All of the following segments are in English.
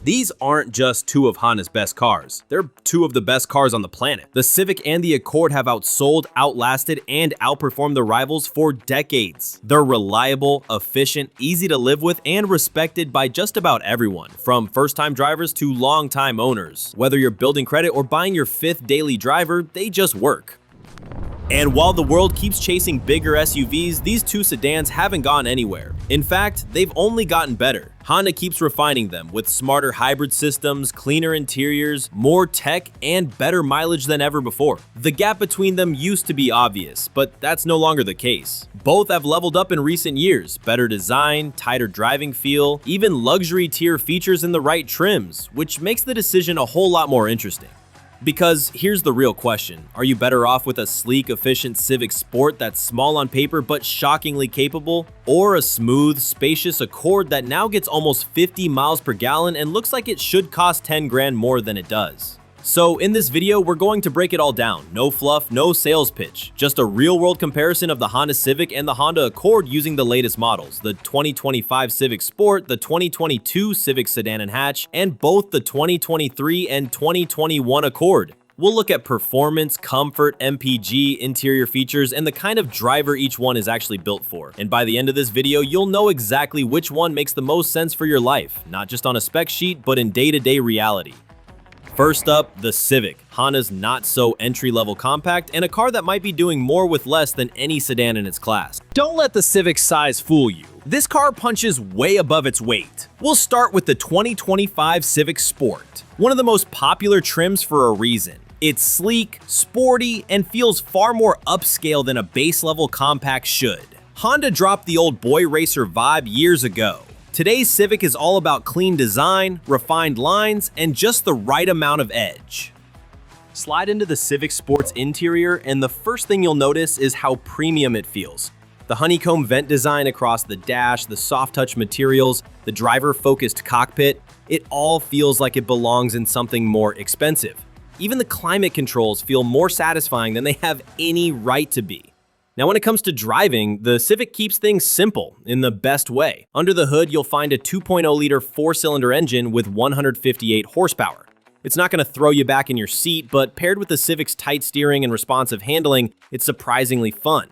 These aren't just two of Honda's best cars. They're two of the best cars on the planet. The Civic and the Accord have outsold, outlasted, and outperformed their rivals for decades. They're reliable, efficient, easy to live with, and respected by just about everyone, from first-time drivers to long-time owners. Whether you're building credit or buying your fifth daily driver, they just work. And while the world keeps chasing bigger SUVs, these two sedans haven't gone anywhere. In fact, they've only gotten better. Honda keeps refining them with smarter hybrid systems, cleaner interiors, more tech, and better mileage than ever before. The gap between them used to be obvious, but that's no longer the case. Both have leveled up in recent years. Better design, tighter driving feel, even luxury tier features in the right trims, which makes the decision a whole lot more interesting. Because here's the real question. Are you better off with a sleek, efficient Civic Sport that's small on paper but shockingly capable? Or a smooth, spacious Accord that now gets almost 50 miles per gallon and looks like it should cost 10 grand more than it does? So in this video, we're going to break it all down. No fluff, no sales pitch. Just a real-world comparison of the Honda Civic and the Honda Accord using the latest models. The 2025 Civic Sport, the 2022 Civic Sedan and Hatch, and both the 2023 and 2021 Accord. We'll look at performance, comfort, MPG, interior features, and the kind of driver each one is actually built for. And by the end of this video, you'll know exactly which one makes the most sense for your life, not just on a spec sheet, but in day-to-day reality. First up, the Civic, Honda's not-so entry-level compact and a car that might be doing more with less than any sedan in its class. Don't let the Civic's size fool you. This car punches way above its weight. We'll start with the 2025 Civic Sport, one of the most popular trims for a reason. It's sleek, sporty, and feels far more upscale than a base-level compact should. Honda dropped the old boy racer vibe years ago. Today's Civic is all about clean design, refined lines, and just the right amount of edge. Slide into the Civic Sport's interior, and the first thing you'll notice is how premium it feels. The honeycomb vent design across the dash, the soft-touch materials, the driver-focused cockpit, it all feels like it belongs in something more expensive. Even the climate controls feel more satisfying than they have any right to be. Now, when it comes to driving, the Civic keeps things simple in the best way. Under the hood, you'll find a 2.0-liter four-cylinder engine with 158 horsepower. It's not going to throw you back in your seat, but paired with the Civic's tight steering and responsive handling, it's surprisingly fun,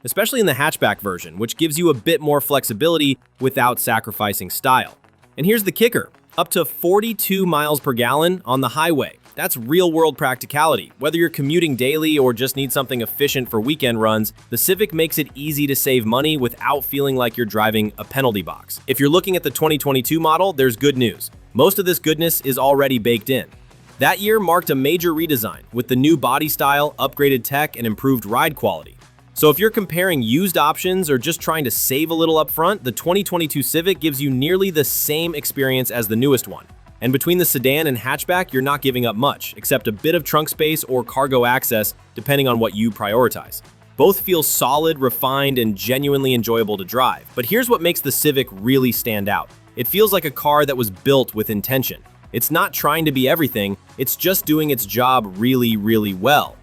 especially in the hatchback version, which gives you a bit more flexibility without sacrificing style. And here's the kicker, up to 42 miles per gallon on the highway. That's real-world practicality. Whether you're commuting daily or just need something efficient for weekend runs, the Civic makes it easy to save money without feeling like you're driving a penalty box. If you're looking at the 2022 model, there's good news. Most of this goodness is already baked in. That year marked a major redesign with the new body style, upgraded tech, and improved ride quality. So if you're comparing used options or just trying to save a little upfront, the 2022 Civic gives you nearly the same experience as the newest one. And between the sedan and hatchback, you're not giving up much, except a bit of trunk space or cargo access, depending on what you prioritize. Both feel solid, refined, and genuinely enjoyable to drive. But here's what makes the Civic really stand out. It feels like a car that was built with intention. It's not trying to be everything, it's just doing its job really, really well.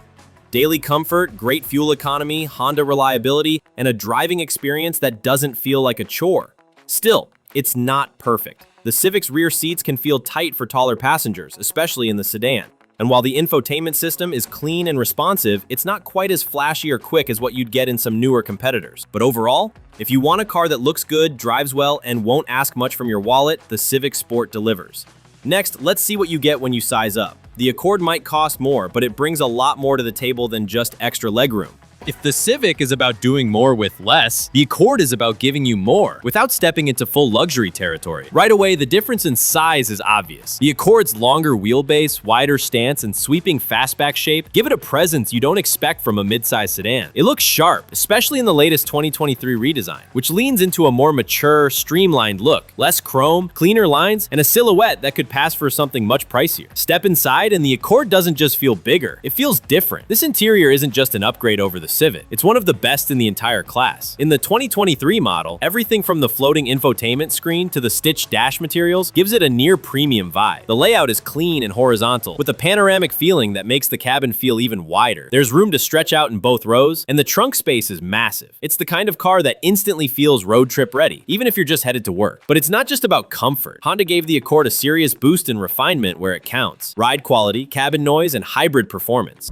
Daily comfort, great fuel economy, Honda reliability, and a driving experience that doesn't feel like a chore. Still, it's not perfect. The Civic's rear seats can feel tight for taller passengers, especially in the sedan. And while the infotainment system is clean and responsive, it's not quite as flashy or quick as what you'd get in some newer competitors. But overall, if you want a car that looks good, drives well, and won't ask much from your wallet, the Civic Sport delivers. Next, let's see what you get when you size up. The Accord might cost more, but it brings a lot more to the table than just extra legroom. If the Civic is about doing more with less, the Accord is about giving you more without stepping into full luxury territory. Right away, the difference in size is obvious. The Accord's longer wheelbase, wider stance, and sweeping fastback shape give it a presence you don't expect from a midsize sedan. It looks sharp, especially in the latest 2023 redesign, which leans into a more mature, streamlined look. Less chrome, cleaner lines, and a silhouette that could pass for something much pricier. Step inside and the Accord doesn't just feel bigger, it feels different. This interior isn't just an upgrade over the Civic. It's one of the best in the entire class. In the 2023 model, everything from the floating infotainment screen to the stitched dash materials gives it a near premium vibe. The layout is clean and horizontal, with a panoramic feeling that makes the cabin feel even wider. There's room to stretch out in both rows, and the trunk space is massive. It's the kind of car that instantly feels road trip ready, even if you're just headed to work. But it's not just about comfort. Honda gave the Accord a serious boost in refinement where it counts: ride quality, cabin noise, and hybrid performance.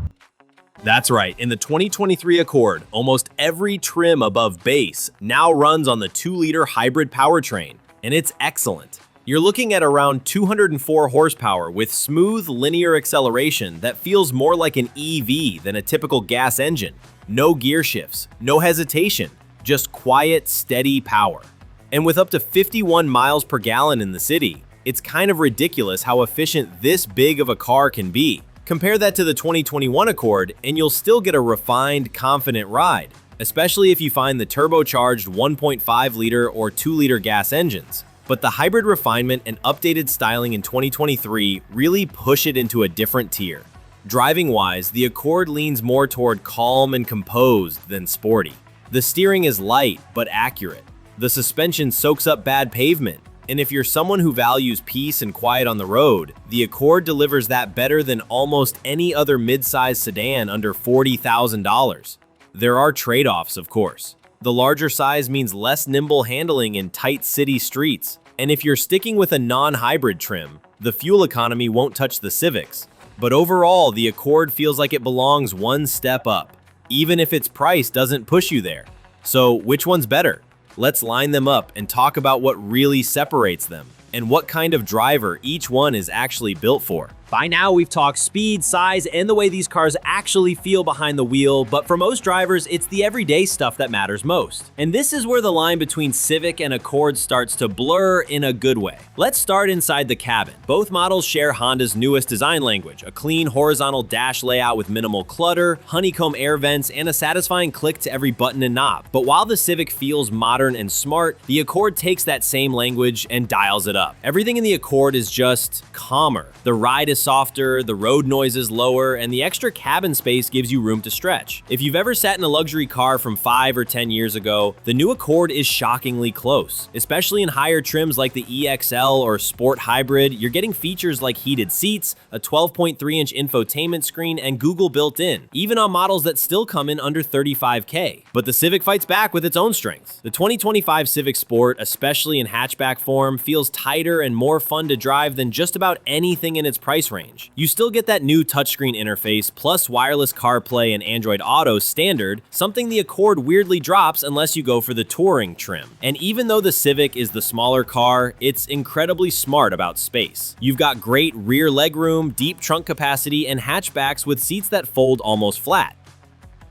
That's right, in the 2023 Accord, almost every trim above base now runs on the 2-liter hybrid powertrain, and it's excellent. You're looking at around 204 horsepower with smooth linear acceleration that feels more like an EV than a typical gas engine. No gear shifts, no hesitation, just quiet, steady power. And with up to 51 miles per gallon in the city, it's kind of ridiculous how efficient this big of a car can be. Compare that to the 2021 Accord, and you'll still get a refined, confident ride, especially if you find the turbocharged 1.5-liter or 2-liter gas engines. But the hybrid refinement and updated styling in 2023 really push it into a different tier. Driving-wise, the Accord leans more toward calm and composed than sporty. The steering is light but accurate. The suspension soaks up bad pavement. And if you're someone who values peace and quiet on the road, the Accord delivers that better than almost any other mid-size sedan under $40,000. There are trade-offs, of course. The larger size means less nimble handling in tight city streets. And if you're sticking with a non-hybrid trim, the fuel economy won't touch the Civics. But overall, the Accord feels like it belongs one step up, even if its price doesn't push you there. So which one's better? Let's line them up and talk about what really separates them and what kind of driver each one is actually built for. By now, we've talked speed, size, and the way these cars actually feel behind the wheel, but for most drivers, it's the everyday stuff that matters most. And this is where the line between Civic and Accord starts to blur in a good way. Let's start inside the cabin. Both models share Honda's newest design language, a clean horizontal dash layout with minimal clutter, honeycomb air vents, and a satisfying click to every button and knob. But while the Civic feels modern and smart, the Accord takes that same language and dials it up. Everything in the Accord is just calmer. The ride is softer, the road noise is lower, and the extra cabin space gives you room to stretch. If you've ever sat in a luxury car from 5 or 10 years ago, the new Accord is shockingly close. Especially in higher trims like the EXL or Sport Hybrid, you're getting features like heated seats, a 12.3-inch infotainment screen, and Google built in, even on models that still come in under $35K. But the Civic fights back with its own strengths. The 2025 Civic Sport, especially in hatchback form, feels tighter and more fun to drive than just about anything in its price range. You still get that new touchscreen interface plus wireless CarPlay and Android Auto standard, something the Accord weirdly drops unless you go for the touring trim. And even though the Civic is the smaller car, it's incredibly smart about space. You've got great rear legroom, deep trunk capacity, and hatchbacks with seats that fold almost flat.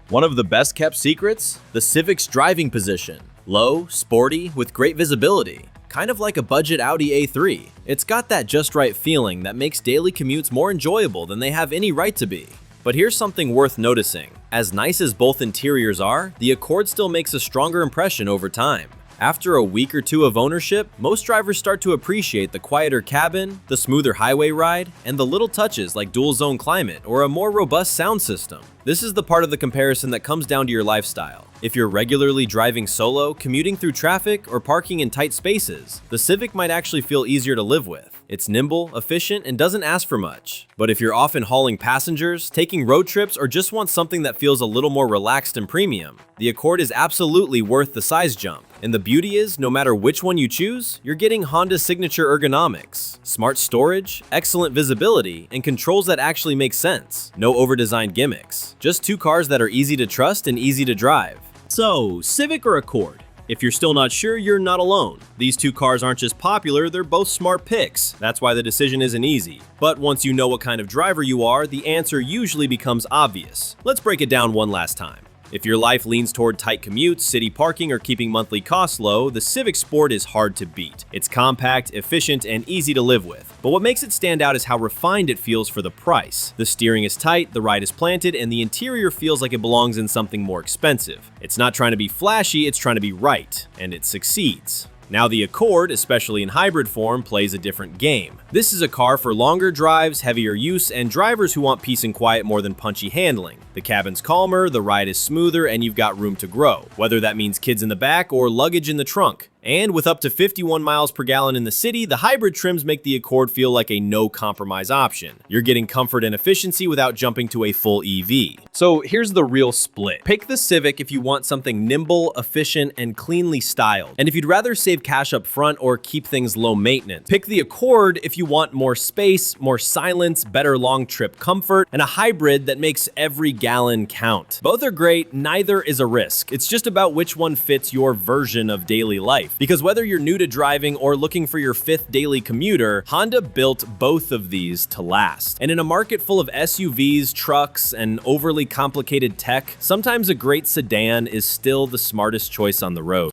One of the best kept secrets? The Civic's driving position. Low, sporty, with great visibility. Kind of like a budget Audi A3. It's got that just right feeling that makes daily commutes more enjoyable than they have any right to be. But here's something worth noticing. As nice as both interiors are, the Accord still makes a stronger impression over time. After a week or two of ownership, most drivers start to appreciate the quieter cabin, the smoother highway ride, and the little touches like dual-zone climate or a more robust sound system. This is the part of the comparison that comes down to your lifestyle. If you're regularly driving solo, commuting through traffic, or parking in tight spaces, the Civic might actually feel easier to live with. It's nimble, efficient, and doesn't ask for much. But if you're often hauling passengers, taking road trips, or just want something that feels a little more relaxed and premium, the Accord is absolutely worth the size jump. And the beauty is, no matter which one you choose, you're getting Honda's signature ergonomics, smart storage, excellent visibility, and controls that actually make sense. No over-designed gimmicks. Just two cars that are easy to trust and easy to drive. So, Civic or Accord? If you're still not sure, you're not alone. These two cars aren't just popular, they're both smart picks. That's why the decision isn't easy. But once you know what kind of driver you are, the answer usually becomes obvious. Let's break it down one last time. If your life leans toward tight commutes, city parking, or keeping monthly costs low, the Civic Sport is hard to beat. It's compact, efficient, and easy to live with. But what makes it stand out is how refined it feels for the price. The steering is tight, the ride is planted, and the interior feels like it belongs in something more expensive. It's not trying to be flashy, it's trying to be right, and it succeeds. Now the Accord, especially in hybrid form, plays a different game. This is a car for longer drives, heavier use, and drivers who want peace and quiet more than punchy handling. The cabin's calmer, the ride is smoother, and you've got room to grow, whether that means kids in the back or luggage in the trunk. And with up to 51 miles per gallon in the city, the hybrid trims make the Accord feel like a no-compromise option. You're getting comfort and efficiency without jumping to a full EV. So here's the real split. Pick the Civic if you want something nimble, efficient, and cleanly styled. And if you'd rather save cash up front or keep things low maintenance. Pick the Accord if you want more space, more silence, better long trip comfort, and a hybrid that makes every gallon count. Both are great, neither is a risk. It's just about which one fits your version of daily life. Because whether you're new to driving or looking for your 5th daily commuter, Honda built both of these to last. And in a market full of SUVs, trucks, and overly complicated tech, sometimes a great sedan is still the smartest choice on the road.